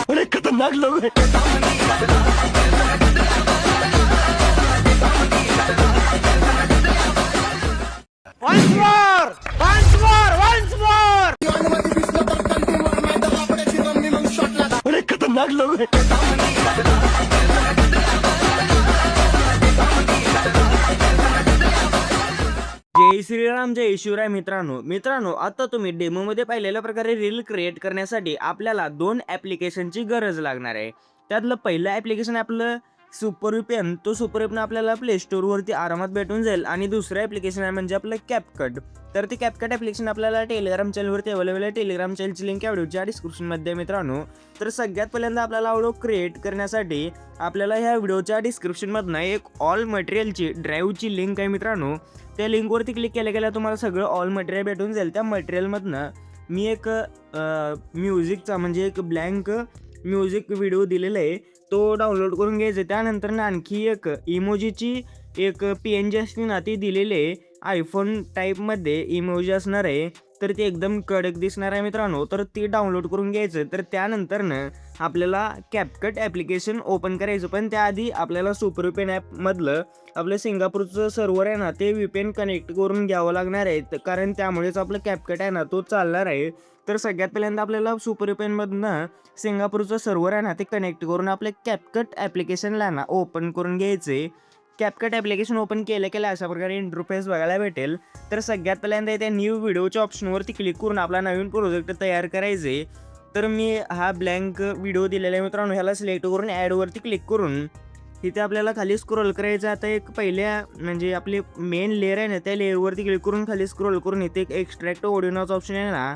बड़े खतरनाक लोग हैं। Once more! Once more! Once more! बड़े खतरनाक लोग हैं। जय श्रीराम, जय शिवराय. मित्रांनो आता तुम्ही डेमोमध्ये पाहिलेल्या प्रकारे रील क्रिएट करण्यासाठी आपल्याला 2 ॲप्लिकेशनची गरज लागणार आहे. त्यातलं पहिलं ॲप्लिकेशन आपलं सुपर व्हीपीएन. तो सुपर व्हीपीएन आपल्याला प्ले स्टोअरवरती आरामात भेटून जाईल आणि दुसरं ॲप्लिकेशन आहे म्हणजे आपलं कॅपकट. तर ते कॅपकट ॲप्लिकेशन आपल्याला टेलिग्राम चॅनलवरती अवेलेबल आहे. टेलिग्राम चॅनलची लिंक या व्हिडिओच्या डिस्क्रिप्शनमध्ये आहे मित्रांनो. तर सगळ्यात पहिल्यांदा आपल्याला व्हिडिओ क्रिएट करण्यासाठी आपल्याला ह्या व्हिडिओच्या डिस्क्रिप्शनमधनं एक ऑल मटेरियलची ड्राईव्हची लिंक आहे मित्रांनो. त्या लिंकवरती क्लिक केल्या तुम्हाला सगळं ऑल मटेरियल भेटून जाईल. त्या मटेरियलमधनं मी एक म्युझिकचा म्हणजे एक ब्लँक म्युझिक व्हिडिओ दिलेला आहे, तो डाउनलोड करून घ्यायचा. त्यानंतर आणखी एक इमोजीची एक PNG असते ना, ती दिलेली आहे. आयफोन टाईपमध्ये इमोजी असणार आहे, तर ती एकदम कडक दिसणार आहे मित्रांनो. तर ती डाउनलोड करून घ्यायचं. तर त्यानंतरनं आपल्याला कॅपकट ॲप्लिकेशन ओपन करायचं. पण त्याआधी आपल्याला सुपर VPN ॲपमधलं आपलं सिंगापूरचं सर्व्हर आहे ना, ते VPN कनेक्ट करून घ्यावं लागणार आहे, कारण त्यामुळेच आपलं कॅपकट आहे ना तो चालणार आहे. तर सगळ्यात पहिल्यांदा आपल्याला सुपर VPNमधनं सिंगापूरचं सर्व्हर आहे ना, ते कनेक्ट करून आपल्या कॅपकट ॲप्लिकेशनला ना ओपन करून घ्यायचे. कॅपकट ॲप्लिकेशन ओपन केल्या अशा प्रकारे इंटरफेस बघायला भेटेल. तर सगळ्यात पहिल्यांदा त्या न्यू व्हिडिओच्या ऑप्शनवरती क्लिक करून आपला नवीन प्रोजेक्ट तयार करायचे. तर मी हा ब्लँक व्हिडिओ दिलेला आहे मित्रांनो, ह्याला सिलेक्ट करून ॲडवरती क्लिक करून इथे आपल्याला खाली स्क्रोल करायचं. आता एक पहिल्या म्हणजे आपली मेन लेअर आहे ना, त्या लेअरवरती क्लिक करून खाली स्क्रोल करून इथे एक एक्स्ट्रॅक्ट ऑडिओ नावाचा ऑप्शन आहे ना,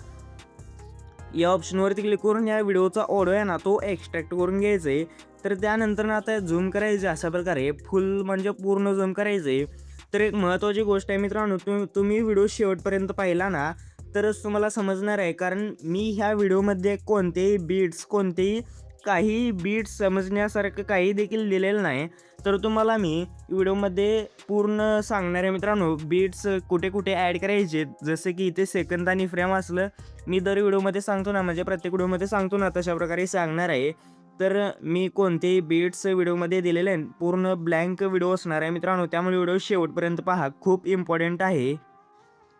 या ऑप्शनवरती क्लिक करून या व्हिडिओचा ऑडिओ आहे ना तो एक्स्ट्रॅक्ट करून घ्यायचा आहे. तर त्यानंतर आता झूम करायचे अशा प्रकारे फुल म्हणजे पूर्ण झूम करायचे. तर एक महत्त्वाची गोष्ट आहे मित्रांनो, तुम्ही व्हिडिओ शेवटपर्यंत पाहिला ना तरच तुम्हाला समजणार आहे, कारण मी ह्या व्हिडिओमध्ये काही बीट्स समजण्यासारखं काही देखील दिलेलं नाही. तर तुम्हाला मी व्हिडिओमध्ये पूर्ण सांगणार आहे मित्रांनो, बीट्स कुठे कुठे ॲड करायचे. जसं की इथे सेकंद आणि फ्रेम असलं मी दर व्हिडिओमध्ये सांगतो ना, म्हणजे प्रत्येक व्हिडिओमध्ये सांगतो ना, तशा प्रकारे सांगणार आहे. तर मी कोणतेही बीट्स व्हिडिओमध्ये दिलेले आहेत, पूर्ण ब्लँक व्हिडिओ असणार आहे मित्रांनो, त्यामुळे व्हिडिओ शेवटपर्यंत पहा, खूप इम्पॉर्टंट आहे.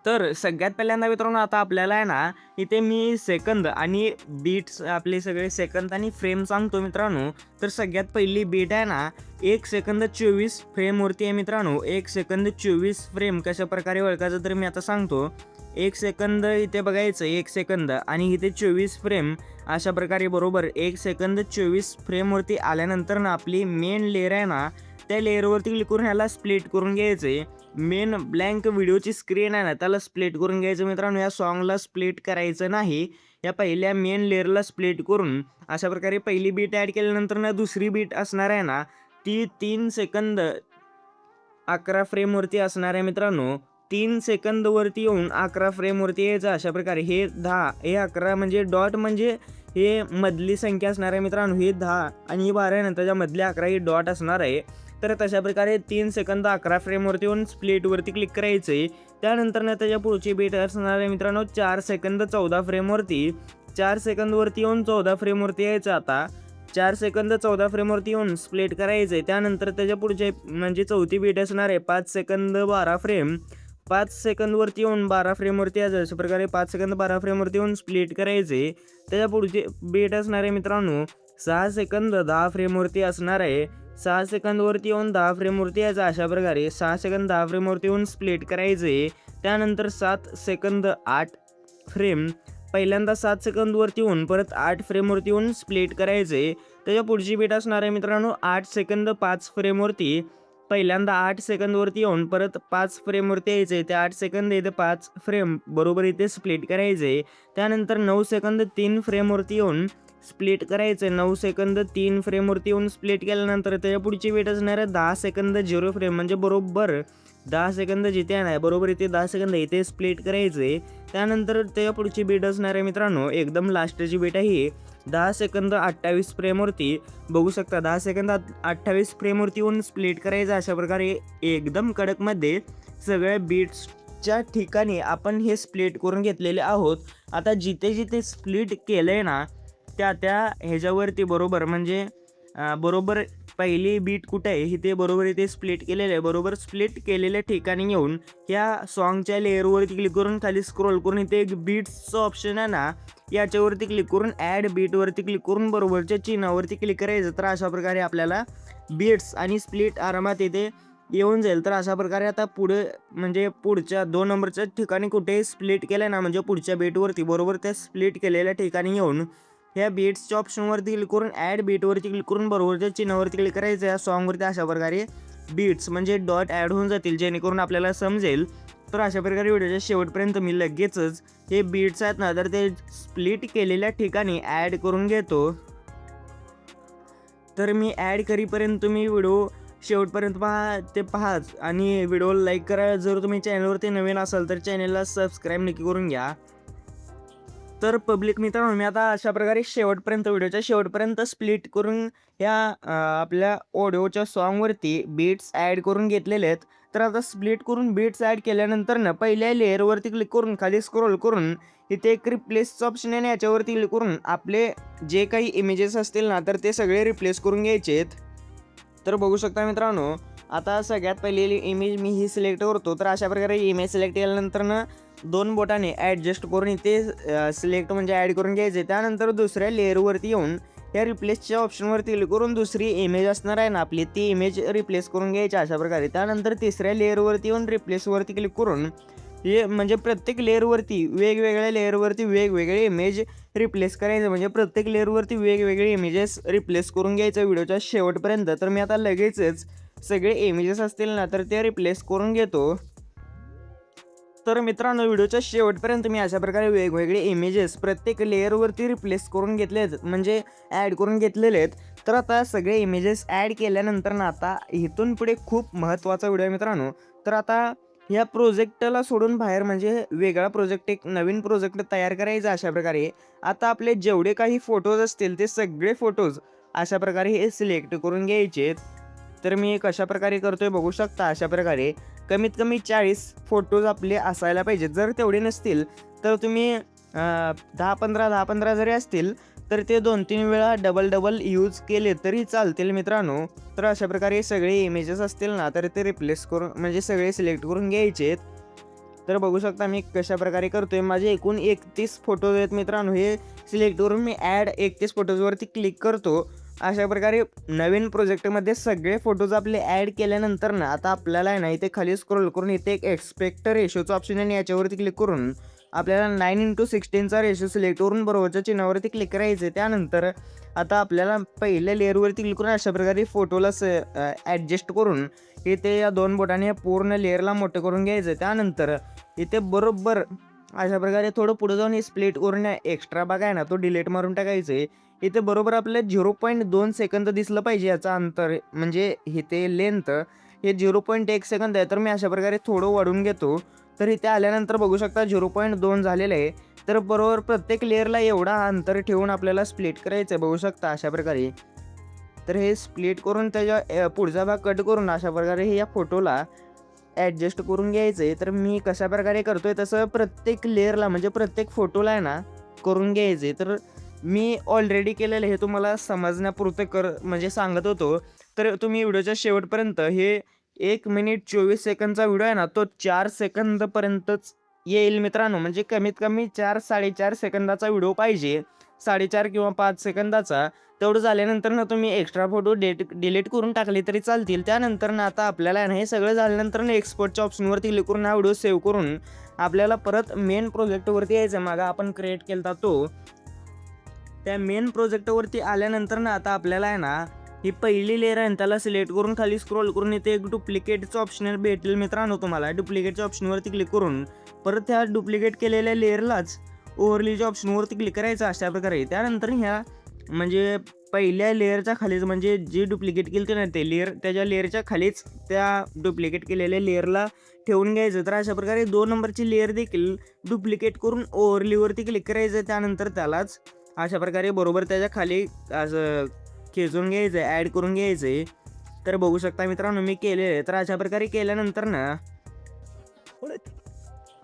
तर सगळ्यात पहिल्यांदा मित्रांनो आता आपल्याला आहे ना, इथे मी सेकंद आणि बीट्स आपले सगळे सेकंद आणि फ्रेम सांगतो मित्रांनो. तर सगळ्यात पहिली बीट आहे ना, 1 सेकंद 24 फ्रेमवरती आहे मित्रांनो. 1 सेकंद 24 फ्रेम कशा प्रकारे ओळखायचं तर मी आता सांगतो. 1 सेकंद इथे बघायचं, 1 सेकंद आणि इथे 24 फ्रेम अशा प्रकारे बरोबर 1 सेकंद 24 फ्रेमवरती आल्यानंतर ना आपली मेन लेअर आहे ना, त्या लेअरवरती क्लिक करून ह्याला स्प्लिट करून घ्यायचे. मेन ब्लँक व्हिडिओची स्क्रीन आहे ना, त्याला स्प्लिट करून घ्यायचं मित्रांनो. या सॉन्गला स्प्लिट करायचं नाही, या पहिल्या मेन लेअरला स्प्लिट करून अशा प्रकारे पहिली बीट ॲड केल्यानंतर ना दुसरी बीट असणार आहे ना, ती 3 सेकंद 11 फ्रेमवरती असणार आहे मित्रांनो. 3 सेकंदवरती येऊन 11 फ्रेमवरती यायचं अशा प्रकारे. हे 10 हे 11 म्हणजे डॉट म्हणजे हे मधली संख्या असणार आहे मित्रांनो. हे 10 आणि ही 12 आहे ना, त्याच्यामधले 11 ही डॉट असणार आहे. तर तशा प्रकारे 3 सेकंद 11 फ्रेमवरती येऊन स्प्लिटवरती क्लिक करायचं आहे. त्यानंतर ना त्याच्या पुढची बीट असणार आहे मित्रांनो 4 सेकंद 14 फ्रेमवरती. 4 सेकंदवरती येऊन 14 फ्रेमवरती यायचं. आता 4 सेकंद 14 फ्रेमवरती येऊन स्प्लिट करायचं आहे. त्यानंतर त्याच्या पुढचे म्हणजे चौथी बीट असणार आहे 5 सेकंद 12 फ्रेम. 5 सेकंदवरती येऊन 12 फ्रेमवरती यायचं. अशा प्रकारे 5 सेकंद 12 फ्रेमवरती येऊन स्प्लिट करायचे. त्याच्या पुढचे बीट असणार आहे मित्रांनो 6 सेकंद 10 फ्रेमवरती असणार आहे. 6 सेकंदवरती येऊन 10 फ्रेमवरती यायचं. अशा प्रकारे 6 सेकंद 10 फ्रेमवरती येऊन स्प्लिट करायचे. त्यानंतर 7 सेकंद 8 फ्रेम. पहिल्यांदा 7 सेकंदवरती येऊन परत 8 फ्रेमवरती येऊन स्प्लिट करायचे. त्याच्या पुढची बीट असणार आहे मित्रांनो 8 सेकंद 5 फ्रेमवरती. पहिल्यांदा 8 सेकंदवरती येऊन परत 5 फ्रेमवरती यायचे. ते 8 सेकंद इथे 5 फ्रेम बरोबर इथे स्प्लिट करायचे. त्यानंतर 9 सेकंद 3 फ्रेमवरती येऊन स्प्लिट करायचे. 9 सेकंद 3 फ्रेमवरती येऊन स्प्लिट केल्यानंतर त्याच्या पुढची बीट असणार आहे 10 सेकंद 0 फ्रेम. म्हणजे बरोबर 10 सेकंद जिथे आहे बरोबर इथे 10 सेकंद इथे स्प्लिट करायचे. त्यानंतर त्याच्या पुढची बीट असणार आहे मित्रांनो एकदम लास्टची बीट आहे 10 सेकंद 28 फ्रेमवरती. बघू शकता 10 सेकंद 28 फ्रेमवरती येऊन स्प्लिट करायचं. अशा प्रकारे एकदम कडकमध्ये सगळ्या बीट्स बीटच्या ठिकाणी आपण हे स्प्लिट करून घेतलेले आहोत. आता जिथे जिथे स्प्लिट केलं आहे ना त्या त्या ह्याच्यावरती बरोबर म्हणजे बरोबर पहिली बीट कुठे आहे ते बरोबर इथे स्प्लिट केलेलं आहे. बरोबर स्प्लिट केलेल्या ठिकाणी येऊन या सॉन्गच्या लेअरवरती क्लिक करून खाली स्क्रोल करून इथे एक बीट्सचं ऑप्शन आहे ना याच्यावरती क्लिक करून ॲड बीटवरती क्लिक करून बरोबरच्या चिन्हावरती क्लिक करायचं. तर अशा प्रकारे आपल्याला बीट्स आणि स्प्लिट आरामात इथे येऊन जाईल. तर अशा प्रकारे आता पुढे म्हणजे पुढच्या 2 नंबरच्या ठिकाणी कुठे स्प्लिट केलं ना म्हणजे पुढच्या बीटवरती बरोबर त्या स्प्लिट केलेल्या ठिकाणी येऊन ह्या बीट्सच्या ऑप्शनवरती क्लिक करून ॲड बीटवरती क्लिक करून बरोबरच्या चिन्हावरती क्लिक करायचं. या सॉन्गवरती अशा प्रकारे बीट्स म्हणजे डॉट ॲड होऊन जातील जेणेकरून आपल्याला समजेल. तर अशा प्रकारे व्हिडिओच्या शेवटपर्यंत मी लगेचच हे बीट्स आहेत ना तर ते स्प्लिट केलेल्या ठिकाणी ॲड करून घेतो. तर मी ॲड करीपर्यंत तुम्ही व्हिडिओ शेवटपर्यंत पाहाच आणि व्हिडिओला लाईक करा. जर तुम्ही चॅनलवरती नवीन असाल तर चॅनलला सबस्क्राईब नक्की करून घ्या. तर पब्लिक मित्रांनो मी आता अशा प्रकारे व्हिडिओच्या शेवटपर्यंत स्प्लिट करून ह्या आपल्या ऑडिओच्या सॉन्गवरती बीट्स ॲड करून घेतलेले आहेत. तर आता स्प्लिट करून बीट्स ॲड केल्यानंतर ना पहिल्या लेअरवरती क्लिक करून खाली स्क्रोल करून इथे एक रिप्लेसचं ऑप्शन आहे ना याच्यावरती क्लिक करून आपले जे काही इमेजेस असतील ना तर ते सगळे रिप्लेस करून घ्यायचे आहेत. तर बघू शकता मित्रांनो आता सगळ्यात पहिलेली इमेज मी ही सिलेक्ट करतो. तर अशा प्रकारे इमेज सिलेक्ट केल्यानंतर ना 2 बोटाने ॲडजस्ट करून इथे सिलेक्ट म्हणजे ॲड करून घ्यायचे. त्यानंतर दुसऱ्या लेअरवरती येऊन या रिप्लेसच्या ऑप्शनवरती क्लिक करून दुसरी इमेज असणार आहे ना आपली ती इमेज रिप्लेस करून घ्यायची अशा प्रकारे. त्यानंतर तिसऱ्या लेअरवरती येऊन रिप्लेसवरती क्लिक करून हे म्हणजे प्रत्येक लेअरवरती वेगवेगळ्या लेअरवरती वेगवेगळे इमेज रिप्लेस करायचं म्हणजे प्रत्येक लेअरवरती वेगवेगळे इमेजेस रिप्लेस करून घ्यायचं व्हिडिओच्या शेवटपर्यंत. तर मी आता लगेचच सगळे इमेजेस असतील ना तर ते रिप्लेस करून घेतो. तर मित्रांनो व्हिडिओच्या शेवटपर्यंत मी अशा प्रकारे वेगवेगळे इमेजेस प्रत्येक लेअरवरती रिप्लेस करून घेतले आहेत म्हणजे ॲड करून घेतलेले आहेत. तर आता सगळे इमेजेस ॲड केल्यानंतर ना आता इथून पुढे खूप महत्त्वाचा व्हिडिओ आहे मित्रांनो. तर आता या प्रोजेक्टला सोडून बाहेर म्हणजे वेगळा प्रोजेक्ट एक नवीन प्रोजेक्ट तयार करायचा अशा प्रकारे. आता आपले जेवढे काही फोटोज असतील ते सगळे फोटोज अशा प्रकारे हे सिलेक्ट करून घ्यायचे. तर मी कशा प्रकारे करतोय बघू शकता. अशा प्रकारे कमीत कमी 40 फोटोज आपले असायला पाहिजेत. जर तेवढे नसतील तर तुम्ही 10-15 जरी असतील तर ते 2-3 वेळा डबल यूज केले तरी चालतील मित्रांनो. तर अशा प्रकारे सगळे इमेजेस असतील ना तर ते रिप्लेस करून म्हणजे सगळे सिलेक्ट करून घ्यायचे. तर बघू शकता मी कशा प्रकारे करतोय. माझे एकूण 31 फोटोज आहेत मित्रांनो. हे सिलेक्ट करून मी ॲड 31 फोटोजवरती क्लिक करतो. अशा प्रकारे नवीन प्रोजेक्टमध्ये सगळे फोटोज आपले ॲड केल्यानंतर ना आता आपल्याला आहे ना इथे खाली स्क्रोल करून इथे एक एक्सपेक्ट रेशोचं ऑप्शन आहे आणि याच्यावरती क्लिक करून आपल्याला 9:16चा रेशो सिलेक्ट करून बरोबरच्या चिन्हावरती क्लिक करायचं आहे. त्यानंतर आता आपल्याला पहिल्या लेअरवरती क्लिक करून अशा प्रकारे फोटोला ॲडजस्ट करून इथे या 2 बोटाने पूर्ण लेअरला मोठं करून घ्यायचं. त्यानंतर इथे बरोबर अशा प्रकारे थोडं पुढे जाऊन हे स्प्लिट करून एक्स्ट्रा भाग आहे ना तो डिलीट मारून टाकायचं आहे. इथे बरोबर आपल्याला 0.2 सेकंद दिसलं पाहिजे याचा अंतर म्हणजे इथे लेंथ हे 0.1 सेकंद आहे. तर मी अशा प्रकारे थोडं वाढवून घेतो. तर इथे आल्यानंतर बघू शकता 0.2 झालेलं आहे. तर बरोबर प्रत्येक लेअरला एवढा अंतर ठेवून आपल्याला स्प्लिट करायचं आहे बघू शकता अशा प्रकारे. तर हे स्प्लिट करून त्याच्या पुढचा भाग कट करून अशा प्रकारे हे या फोटोला ॲडजस्ट करून घ्यायचं आहे. तर मी कशा प्रकारे करतोय तसं प्रत्येक लेअरला म्हणजे प्रत्येक फोटोला आहे ना करून घ्यायचं आहे. तर मी ऑलरेडी केलेलं हे तुम्हाला समजण्यापुरतं म्हणजे सांगत होतो. तर तुम्ही व्हिडिओच्या शेवटपर्यंत हे 1 मिनिट 24 सेकंदचा व्हिडिओ आहे ना तो 4 सेकंदपर्यंतच येईल मित्रांनो. म्हणजे कमीत कमी 4-4.5 सेकंदाचा व्हिडिओ पाहिजे. 4.5 किंवा 5 सेकंदाचा. तेवढं झाल्यानंतर ना तुम्ही एक्स्ट्रा फोटो डिलीट करून टाकले तरी चालतील. त्यानंतर ना आता आपल्याला हे सगळं झाल्यानंतर ना एक्सपोर्टच्या ऑप्शनवरती क्लिक करून हा व्हिडिओ सेव्ह करून आपल्याला परत मेन प्रोजेक्टवरती यायचं. मागं आपण क्रिएट केला तो त्या मेन प्रोजेक्टवरती आल्यानंतर ना आता आपल्याला आहे ना ही पहिली लेअर आहे त्याला सिलेक्ट करून खाली स्क्रोल करून इथे एक डुप्लिकेटचं ऑप्शन भेटेल मित्रांनो तुम्हाला. डुप्लिकेटच्या ऑप्शनवरती क्लिक करून परत ह्या डुप्लिकेट केलेल्या लेअरलाच ओव्हरलीच्या ऑप्शनवरती क्लिक करायचं अशा प्रकारे. त्यानंतर ह्या म्हणजे पहिल्या लेअरच्या खालीच म्हणजे जी डुप्लिकेट केली ना ते लेअर त्याच्या लेअरच्या खालीच त्या डुप्लिकेट केलेल्या लेअरला ठेवून घ्यायचं. तर अशा प्रकारे 2 नंबरची लेअर देखील डुप्लिकेट करून ओव्हरलीवरती क्लिक करायचं. त्यानंतर त्यालाच अशा प्रकारे बरोबर त्याच्या खाली असं खेचून घ्यायचं आहे ॲड करून घ्यायचं आहे. तर बघू शकता मित्रांनो मी केलेलं आहे. तर अशा प्रकारे केल्यानंतर ना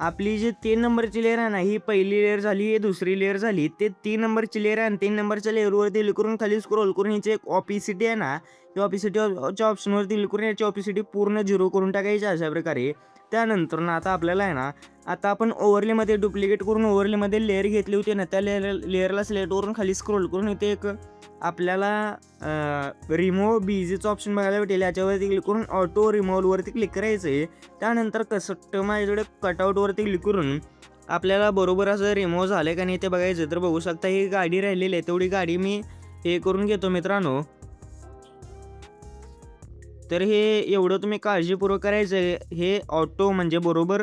आपली जी 3 नंबरची लेअर आहे ना, ही पहिली लेअर झाली, ही दुसरी लेअर झाली. ते 3 नंबरची लेअर आहे आणि 3 नंबरच्या लेअरवरती क्लिक करून खाली स्क्रोल करून हिची एक ऑपेसिटी आहे ना, त्या ऑपेसिटीच्या ऑप्शनवरती क्लिक करून याची ऑपेसिटी पूर्ण 0 करून टाकायची अशा प्रकारे. त्यानंतर ना आता आपल्याला आहे ना, आता आपण ओव्हरलेमध्ये डुप्लिकेट करून ओव्हरलेमध्ये लेअर घेतली होती ना, त्या लेअरला सिलेक्ट करून खाली स्क्रोल करून इथे एक आपल्याला रिमूव्ह बीजीचं ऑप्शन बघायला भेटेल. याच्यावरती क्लिक करून ऑटो रिमूव्हवरती क्लिक करायचं आहे. त्यानंतर कस्टमाइज्ड कटआउटवरती क्लिक करून आपल्याला बरोबर असं रिमूव्ह झालं का नाही ते बघायचं. तर बघू शकता ही गाडी राहिलेली आहे, तेवढी गाडी मी हे करून घेतो मित्रांनो. तर हे एवढं तुम्ही काळजीपूर्वक करायचं आहे. हे ऑटो म्हणजे बरोबर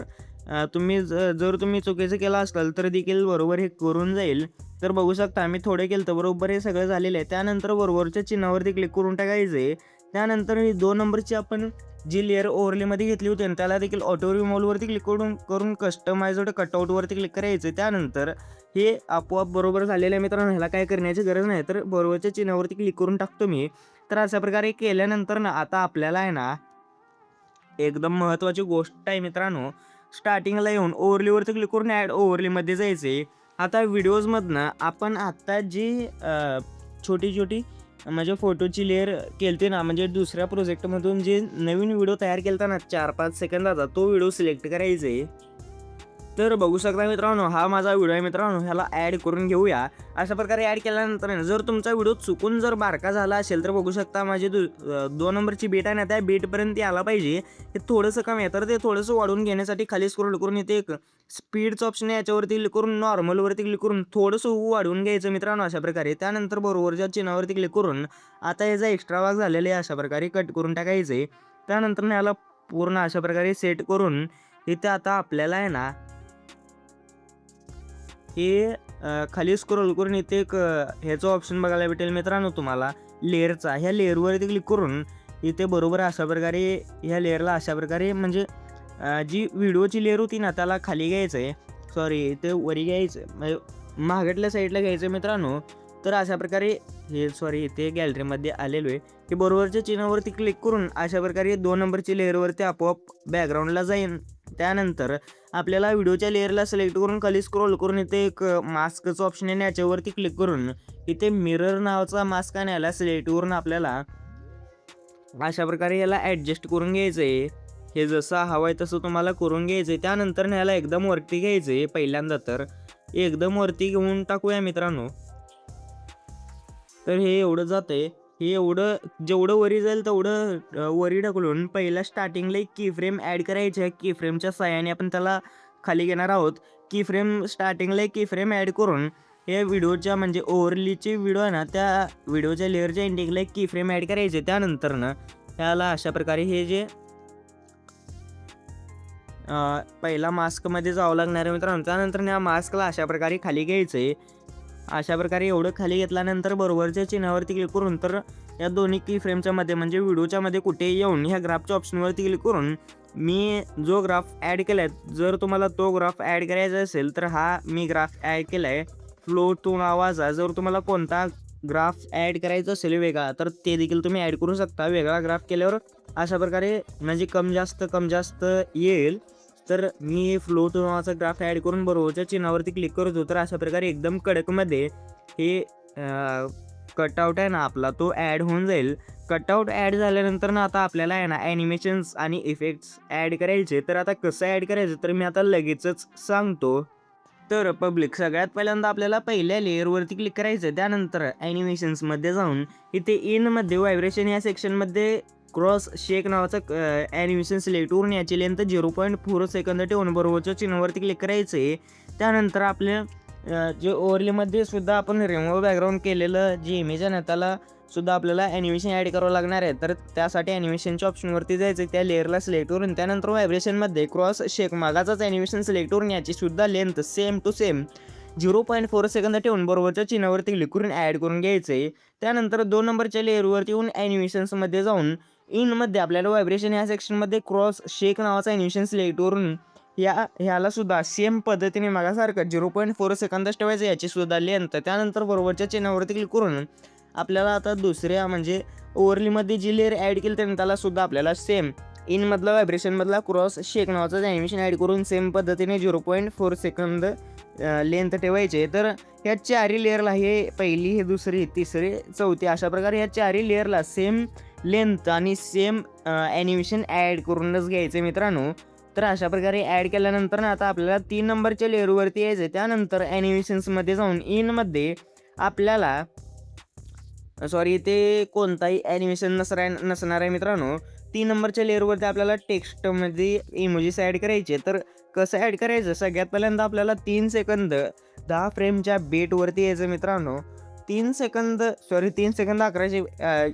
तुम्ही जर तुम्ही चुकीचं केलं असाल तर देखील बरोबर हे करून जाईल. तर बघू शकता मी थोडे केलं तर बरोबर हे सगळं झालेलं आहे. त्यानंतर बरोबरच्या चिन्हावरती क्लिक करून टाकायचं आहे. त्यानंतर ही 2 नंबरची आपण जी लेअर ओव्हरलेमध्ये घेतली होती आणि त्याला देखील ऑटो रिमूव्हवरती क्लिक करून कस्टमाइज्ड कटआउटवरती क्लिक करायचं. त्यानंतर हे आपोआप बरोबर झालेलं आहे मित्रांनो. ह्याला काय करण्याची गरज नाही. तर बरोबरच्या चिन्हावरती क्लिक करून टाकतो मी. तर अशा प्रकारे केल्यानंतर ना आता आपल्याला आहे ना, एकदम महत्त्वाची गोष्ट आहे मित्रांनो, स्टार्टिंगला येऊन ओव्हरलेवरती क्लिक करून ॲड ओव्हरलेमध्ये जायचं आहे. आता व्हिडिओजमधनं आपण आत्ता जी छोटी म्हणजे फोटोची लेअर केलती ना, म्हणजे दुसऱ्या प्रोजेक्टमधून जे नवीन व्हिडिओ तयार केलता ना 4-5 सेकंदाचा, तो व्हिडिओ सिलेक्ट करायचा आहे. तर बघू शकता मित्रांनो, हा माझा व्हिडिओ आहे मित्रांनो. ह्याला ॲड करून घेऊया. अशा प्रकारे ॲड केल्यानंतर जर तुमचा व्हिडिओ चुकून जर बारका झाला असेल तर बघू शकता माझी 2 नंबरची बीट आहे ना, त्या बीटपर्यंत यायला पाहिजे. हे थोडंसं कमी आहे, तर ते थोडंसं वाढवून घेण्यासाठी खाली स्क्रोल करून इथे एक स्पीडचं ऑप्शन आहे, याच्यावरती क्लिक करून नॉर्मलवरती क्लिक करून थोडंसं वाढवून घ्यायचं मित्रांनो अशा प्रकारे. त्यानंतर बरोबरच्या चिन्हावरती क्लिक करून आता याचा एक्स्ट्रा भाग झालेला आहे अशा प्रकारे कट करून टाकायचं आहे. त्यानंतर याला पूर्ण अशा प्रकारे सेट करून इथे आता आपल्याला आहे ना, हे खाली स्क्रोल करून इथे एक ह्याचं ऑप्शन बघायला भेटेल मित्रांनो तुम्हाला लेअरचा. ह्या लेअरवरती क्लिक करून इथे बरोबर अशा प्रकारे ह्या लेअरला अशा प्रकारे म्हणजे जी व्हिडिओची लेअर होती ना त्याला खाली घ्यायचं आहे, सॉरी इथे वरी घ्यायचं आहे, म्हणजे मागटल्या साईडला घ्यायचं आहे मित्रांनो. तर अशा प्रकारे हे सॉरी इथे गॅलरीमध्ये आलेलो आहे. हे बरोबरच्या चिन्हावरती क्लिक करून अशा प्रकारे 2 नंबरची लेअरवरती आपोआप बॅकग्राऊंडला जाईन. त्यानंतर आपल्याला व्हिडिओच्या लेअरला सिलेक्ट करून खाली स्क्रोल करून इथे एक मास्कचं ऑप्शन आहे, याच्यावरती क्लिक करून इथे मिरर नावाचा मास्क आहे, याला सिलेक्ट करून आपल्याला अशा प्रकारे याला ॲडजस्ट करून घ्यायचं आहे. हे जसं हवं आहे तसं तुम्हाला करून घ्यायचं आहे. त्यानंतर ह्याला एकदम वरती घ्यायचं आहे. पहिल्यांदा तर एकदम वरती घेऊन टाकूया मित्रांनो. तर हे एवढं जातं आहे. हे एवढं जेवढं वरी जाईल तेवढं वरी ढकलून पहिला स्टार्टिंगला एक की फ्रेम ॲड करायची आहे. की फ्रेमच्या सहाय्याने आपण त्याला खाली घेणार आहोत. की फ्रेम स्टार्टिंगला एक की फ्रेम ॲड करून हे व्हिडिओच्या म्हणजे ओव्हरलीची व्हिडिओ आहे ना, त्या व्हिडिओच्या लेअरच्या एंडिंगला एक की फ्रेम ॲड करायचे. त्यानंतर ना त्याला अशा प्रकारे हे जे पहिला मास्कमध्ये जावं लागणार आहे मित्रांनो. त्यानंतर या मास्कला अशा प्रकारे खाली घ्यायचं आहे. अशा प्रकारे एवढं खाली घेतल्यानंतर बरोबरच्या चिन्हावरती क्लिक करून तर या दोन्ही की फ्रेमच्या मध्ये म्हणजे व्हिडिओच्या मध्ये कुठेही येऊन ह्या ग्राफच्या ऑप्शनवरती क्लिक करून मी जो ग्राफ ॲड केला आहे, जर तुम्हाला तो ग्राफ ॲड करायचा असेल तर हा मी ग्राफ ॲड केला आहे फ्लो टू नावाचा. जर तुम्हाला कोणता ग्राफ ॲड करायचा असेल वेगळा तर ते देखील तुम्ही ॲड करू शकता. वेगळा ग्राफ केल्यावर अशा प्रकारे म्हणजे कम जास्त येईल. तर मी फ्लो टू नावाचा ग्राफ ॲड करून बरोबरच्या चिन्हावरती क्लिक करतो. तर अशा प्रकारे एकदम कडकमध्ये हे कटआउट आहे ना आपला तो ॲड होऊन जाईल. कटआउट ॲड झाल्यानंतर ना आता आपल्याला आहे ना ॲनिमेशन्स आणि इफेक्ट्स ॲड करायचे. तर आता कसं ॲड करायचं तर मी आता लगेचच सांगतो. तर पब्लिक सगळ्यात पहिल्यांदा आपल्याला पहिल्या लेअरवरती क्लिक करायचं. त्यानंतर ॲनिमेशन्समध्ये जाऊन इथे इनमध्ये व्हायब्रेशन या सेक्शनमध्ये क्रॉस शेक नावाचं ॲनिमेशन सिलेक्ट करून याची लेंथ 0.4 सेकंद ठेवून बरोबरच्या चिन्हावरती क्लिक करायचं आहे. त्यानंतर आपल्या जे ओव्हरलेमध्ये सुद्धा आपण रिमूव्ह बॅकग्राऊंड केलेलं जे इमेज आहे ना त्याला सुद्धा आपल्याला ॲनिमेशन ॲड करावं लागणार आहे. तर त्यासाठी ॲनिमेशनच्या ऑप्शनवरती जायचं, त्या लेअरला सिलेक्ट करून त्यानंतर व्हायब्रेशनमध्ये क्रॉस शेक मागाचाच ॲनिमेशन सिलेक्ट करून याची सुद्धा length same to same 0.4 second ठेवून बरोबरच्या चिन्हावरती क्लिक करून ॲड करून घ्यायचं आहे. त्यानंतर 2 नंबरच्या लेअरवरती येऊन ॲनिमेशन्समध्ये जाऊन इनमध्ये आपल्याला व्हायब्रेशन या सेक्शनमध्ये क्रॉस शेक नावाचा ॲनिमेशन सिलेक्ट करून ह्याला सुद्धा सेम पद्धतीने मागासारखं 0.4 सेकंदच ठेवायचं याची सुद्धा लेंथ. त्यानंतर बरोबरच्या चिन्हावरती क्लिक करून आपल्याला आता दुसऱ्या म्हणजे ओव्हरलीमध्ये जी लेअर ॲड केली त्याला सुद्धा आपल्याला सेम इनमधला व्हायब्रेशनमधला क्रॉस शेक नावाचं ॲनिमेशन ॲड करून सेम पद्धतीने 0.4 सेकंद लेंथ ठेवायचे. तर ह्या चारही लेअरला हे पहिली, हे दुसरी, तिसरी, चौथी अशा प्रकारे ह्या चारही लेअरला सेम लेंथ आणि सेम ॲनिमेशन ॲड करूनच घ्यायचे मित्रांनो. तर अशा प्रकारे ॲड केल्यानंतर ना आता आपल्याला 3 नंबरच्या लेअरवरती यायचं. त्यानंतर ॲनिमेशन्समध्ये जाऊन इनमध्ये आपल्याला ते कोणताही ॲनिमेशन नसणार आहे मित्रांनो. 3 नंबरच्या लेअरवरती आपल्याला टेक्स्टमध्ये इमोजीस ॲड करायचे. तर कसं ॲड करायचं, सगळ्यात पहिल्यांदा आपल्याला 3 सेकंद 10 फ्रेमच्या बेटवरती यायचं मित्रांनो. 3 सेकंद 11चे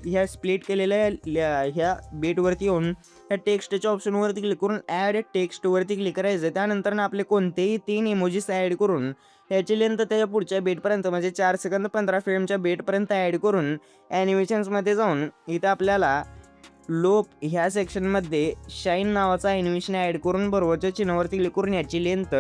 ह्या स्प्लिट केलेल्या ह्या बेटवरती येऊन ह्या टेक्स्टच्या ऑप्शनवरती क्लिक करून ॲड टेक्स्टवरती क्लिक करायचं. त्यानंतर ना आपले कोणतेही 3 इमोजीस ॲड करून ह्याची लेंथ त्याच्या पुढच्या बेटपर्यंत म्हणजे 4 सेकंद 15 फ्रेमच्या बेटपर्यंत ॲड करून ॲनिमेशन्समध्ये जाऊन इथं आपल्याला लोप ह्या सेक्शनमध्ये शाईन नावाचा ॲनिमेशन ॲड करून बरोबरच्या चिन्हावरती क्लिक करून याची लेंथ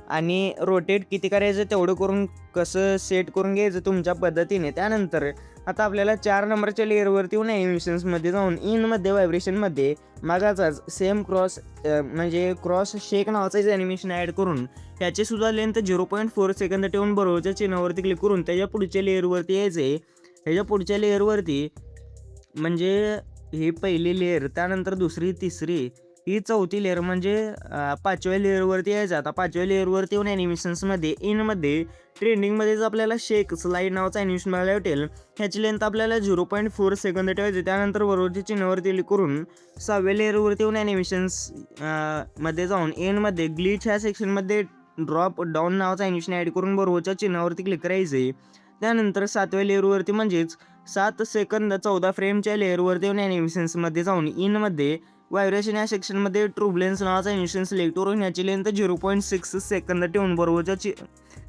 आणि रोटेट किती करायचं तेवढं करून कसं सेट करून घ्यायचं तुमच्या पद्धतीने. त्यानंतर आता आपल्याला 4 नंबरच्या लेअरवरती येऊन ॲनिमेशन्समध्ये जाऊन इनमध्ये व्हायब्रेशनमध्ये मागाचाच सेम क्रॉस शेक नावाचं ॲनिमेशन ॲड करून त्याचीसुद्धा लेंथ 0.4 सेकंद ठेवून बरोबरच्या चिन्हावरती क्लिक करून त्याच्या पुढच्या लेअरवरती यायचे. ह्याच्या पुढच्या लेअरवरती म्हणजे ही पहिली लेअर, त्यानंतर दुसरी, तिसरी, ही चौथी लेअर म्हणजे 5व्या लेअरवरती यायचं. आता 5व्या लेअरवरती येऊन ॲनिमेशन्समध्ये इनमध्ये ट्रेंडिंगमध्येच आपल्याला शेक स्लाईड नावाचं ॲनिमेशन बघायला भेटेल. ह्याची लेंथ आपल्याला 0.4 सेकंद ठेवायचे. त्यानंतर बरोबरच्या चिन्हावरती क्लिक करून 6व्या लेअरवरती येऊन ॲनिमेशन्स मध्ये जाऊन इनमध्ये ग्लिच ह्या सेक्शनमध्ये ड्रॉप डाऊन नावाचं ॲनिमेशन ॲड करून बरोबरच्या चिन्हावरती क्लिक करायचे. त्यानंतर 7व्या लेअरवरती म्हणजेच 7 सेकंद 14 फ्रेमच्या लेअरवरती येऊन ॲनिमेशन्समध्ये जाऊन इनमध्ये व्हायब्रेशन या सेक्शनमध्ये ट्रुबलेन्स नावाचा ॲनिमेशन सिलेक्ट करून ह्याची लेंथ 0.6 सेकंद ठेवून बरोबरच्या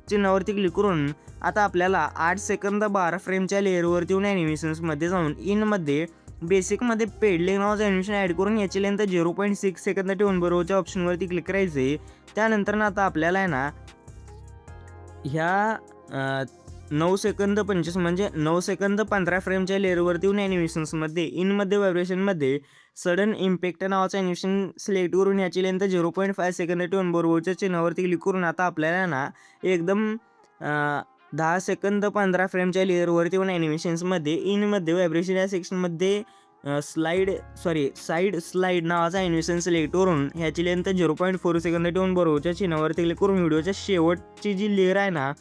चिन्हावरती क्लिक करून आता आपल्याला 8 सेकंद 12 फ्रेमच्या लेअरवरती येऊन ॲनिमेशन्समध्ये जाऊन इनमध्ये बेसिकमध्ये पेडले नावाचं ॲनिमेशन ॲड करून याची लेंथ 0.6 सेकंद ठेवून बरोबरच्या ऑप्शनवरती क्लिक करायचे. त्यानंतर ना आता आपल्याला आहे ना ह्या 9 सेकंद 25 म्हणजे 9 सेकंद 15 फ्रेमच्या लेअरवरती येऊन ॲनिमेशन्समध्ये इनमध्ये व्हायब्रेशनमध्ये सडन इम्पॅक्ट नावाचं ॲनिमेशन सिलेक्ट करून याची लेंथ 0.5 सेकंद ठेवून बरोबरच्या चिन्हावरती क्लिक करून आता आपल्याला ना एकदम 10 सेकंद 15 फ्रेमच्या लेअरवरती येऊन ॲनिमेशन्समध्ये इनमध्ये व्हायब्रेशन या सेक्शनमध्ये साईड स्लाईड नावाचा ॲनिमेशन सिलेक्ट करून ह्याची लेंथ 0.4 सेकंद ठेवून बरोबरच्या चिन्हावरती क्लिक करून व्हिडिओच्या शेवटची जी लेअर आहे ना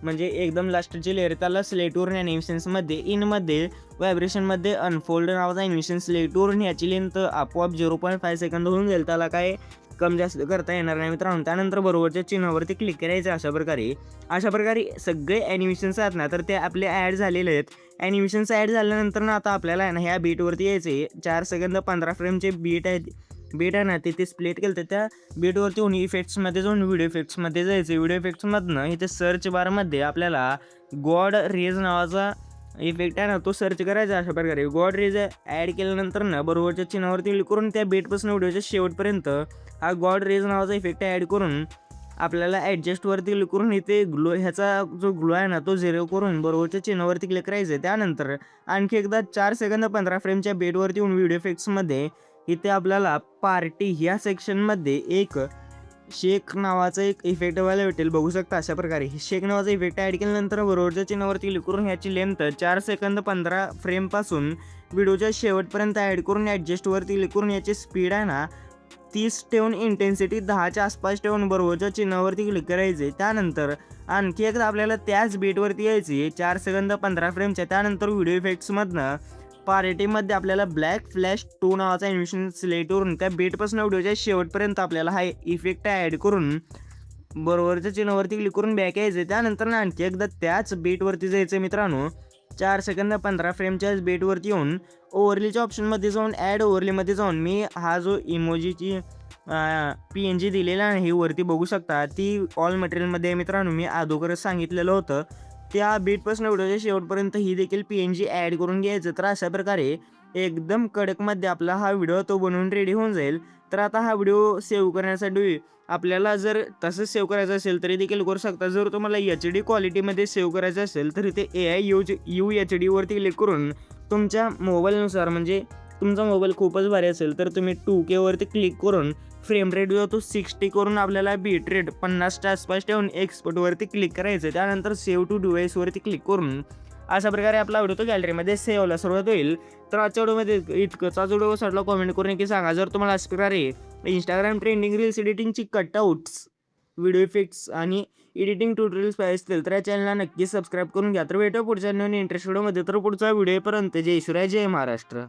म्हणजे एकदम लास्टची लेअर त्याला सिलेक्ट करून ॲनिमेशन्समध्ये इनमध्ये व्हायब्रेशनमध्ये अनफोल्ड नावाचा ॲनिमेशन सिलेक्ट करून ह्याची लेंथ आपोआप 0.5 सेकंद होऊन जाईल. त्याला काय कमी जास्त करता येणार नाही मित्रांनो. त्यानंतर बरोबरच्या चिन्हावरती क्लिक करायचं. अशा प्रकारे सगळे ॲनिमेशन्स आहेत ना तर ते आपले ॲड झालेले आहेत. ॲनिमेशन्स ॲड झाल्यानंतर ना आता आपल्याला आहे ना ह्या बीटवरती यायचे. 4 सेकंद 15 फ्रेमचे बीट आहे ना ते स्प्लिट केलं तर त्या बीटवरती होऊन इफेक्ट्समध्ये जाऊन व्हिडिओ इफेक्ट्समध्ये जायचं. व्हिडिओ इफेक्ट्समधनं इथे सर्च बारमध्ये आपल्याला गॉड रेज नावाचा इफेक्ट आहे ना तो सर्च करायचा. अशा प्रकारे गॉड रेज ॲड केल्यानंतर ना बरोबरच्या चिन्हावरती क्लिक करून त्या बीटपासून व्हिडिओच्या शेवटपर्यंत हा गॉड रेज नावाचा इफेक्ट ॲड करून आपल्याला ॲडजस्टवरती क्लिक करून इथे ह्याचा जो ग्लो आहे ना तो 0 करून बरोबरच्या चिन्हावरती क्लिक करायचं आहे. त्यानंतर आणखी एकदा 4 सेकंद 15 फ्रेमच्या बेटवरती येऊन व्हिडिओ इफेक्ट्समध्ये इथे आपल्याला पार्टी ह्या सेक्शनमध्ये एक शेक नावाचा एक इफेक्ट व्हायला भेटेल. बघू शकता अशा प्रकारे शेक नावाचा इफेक्ट ॲड केल्यानंतर बरोबरच्या चिन्हावरती क्लिक करून ह्याची लेंथ 4 सेकंद 15 फ्रेमपासून व्हिडिओच्या शेवटपर्यंत ॲड करून ॲडजस्टवरती क्लिक करून याची स्पीड आहे ना 30 ठेवून इंटेन्सिटी 10च्या आसपास ठेवून बरोबरच्या चिन्हावरती क्लिक करायचे. त्यानंतर आणखी एकदा आपल्याला त्याच बीटवरती यायची 4 सेकंद 15 फ्रेमच्या. त्यानंतर व्हिडिओ इफेक्ट्समधनं पार्टीमध्ये आपल्याला ब्लॅक फ्लॅश 2 नावाचा ॲनिमेशन सिलेक्ट करून त्या बीटपासून व्हिडिओच्या शेवटपर्यंत आपल्याला हा इफेक्ट ॲड करून बरोबरच्या चिन्हावरती क्लिक करून बॅक यायचं. त्यानंतर आणखी एकदा त्याच बीटवरती जायचं मित्रांनो. 4 सेकंद 15 फ्रेमच्याच बेटवरती येऊन ओव्हरलीच्या ऑप्शनमध्ये जाऊन ॲड ओव्हरलीमध्ये जाऊन मी हा जो इमोजीची PNG दिलेला आहे ही वरती बघू शकता. ती ऑल मटेरियलमध्ये मित्रांनो मी अगोदरच सांगितलेलं होतं. त्या बीटपासून व्हिडिओच्या शेवटपर्यंत ही देखील PNG ॲड करून घ्यायचं. तर अशा प्रकारे एकदम कडकमध्ये आपला हा व्हिडिओ तो बनवून रेडी होऊन जाईल. तर आता हा व्हिडिओ सेव्ह करण्यासाठी आपल्याला जर तसंच सेव्ह करायचं असेल तरी देखील करू शकता. जर तुम्हाला HD क्वालिटीमध्ये सेव्ह करायचं असेल तर इथे AI UHD वरती क्लिक करून तुमच्या मोबाईलनुसार म्हणजे तुमचा मोबाईल खूपच भारी असेल तर तुम्ही 2K वरती क्लिक करून फ्रेम रेट जो तो 60 करून आपल्याला बीट रेट 50च्या आसपास ठेवून एक्सपोर्टवरती क्लिक करायचं. त्यानंतर सेव्ह टू डिव्हाइसवरती क्लिक करून अशा प्रकारे आपला व्हिडिओ तो गॅलरीमध्ये सेव्ह व्हायला सुरुवात होईल. तर आजच्या व्हिडिओमध्ये इतकंच. आज व्हिडिओ वाटला कमेंट करून नक्की सांगा. जर तुम्हाला अशा प्रकारे इंस्टाग्राम ट्रेंडिंग रील्स एडिटिंगची कटआउट्स, व्हिडिओ इफेक्ट्स आणि एडिटिंग ट्युटोरियल्स पाहिजे असतील तर या चॅनलला नक्की सबस्क्राईब करून घ्या. तर भेटू पुढच्या नवीन इंटरेस्ट व्हिडिओमध्ये. तर पुढचा व्हिडिओपर्यंत जय शिवराय, जय महाराष्ट्र.